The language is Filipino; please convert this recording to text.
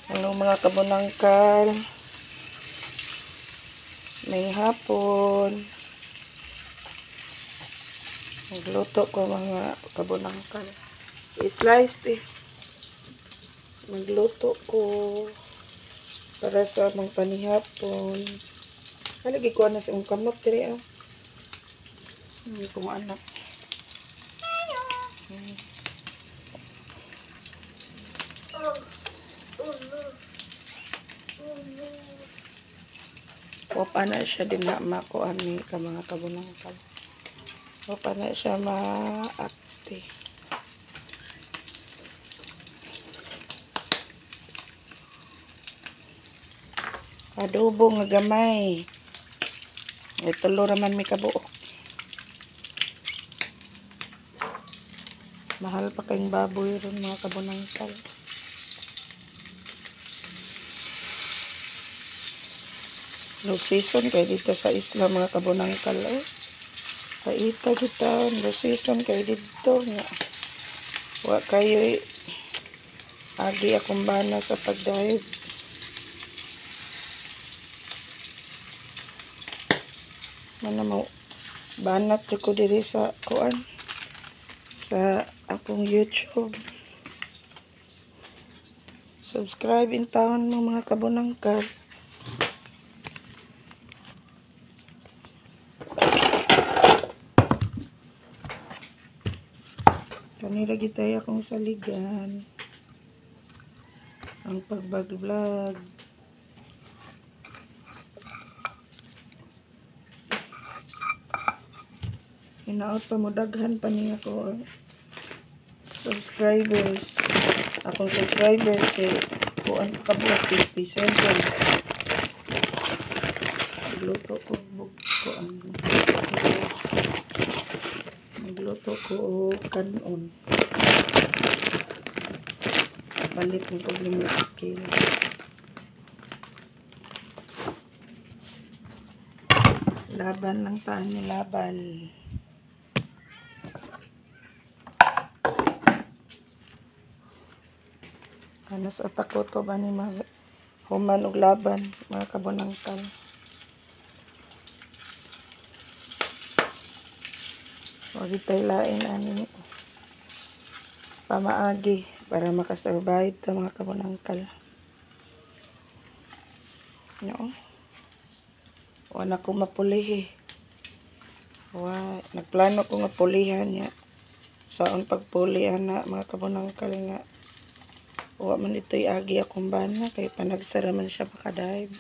Ano mga kabunangkal, may hapon. Magluto ko mga kabunangkal. I-slice Magluto ko para sa mga panihapon. Halagi ko na sa mong kamot dire ah. Hindi ko anak. Wapa na siya din na makuan ni ka mga kabunangkal. Wapa na siya maakti. Adobo nga gamay. May tulo raman may kabuok. Mahal pa kayong baboy ron mga kabunangkal. No season kay dito sa isla mga kabunangkal eh. Kaita kita, no season kay dito nga. Wa kayo agi akong bana sa pagdahig. Mana mo banat ko diri sa kuan sa akong YouTube. Subscribe in town mo mga kabunangkal. Kanila gitay akong saligan ang pagbablog. Hinaot pa mo daghan pa niya ko subscribers. Akong subscribers kay kuan kabuok 57. Magluto ko kuan. Magluto ko kanon. Balik ng problema sa skin. Laban lang tayo ni laban. Ano sa utak ko to ba ni mga human og laban mga kabunangkal. Wag tayo lain ani pamaagi para makasurvive ta mga kabunangkal. No. Wala ko mapulihi. Nagplano ko nga pulihan niya. Saon pagpulihan na mga kabunangkal nga. Wa man ito'y agi akong bana kay panagsara man siya makadive.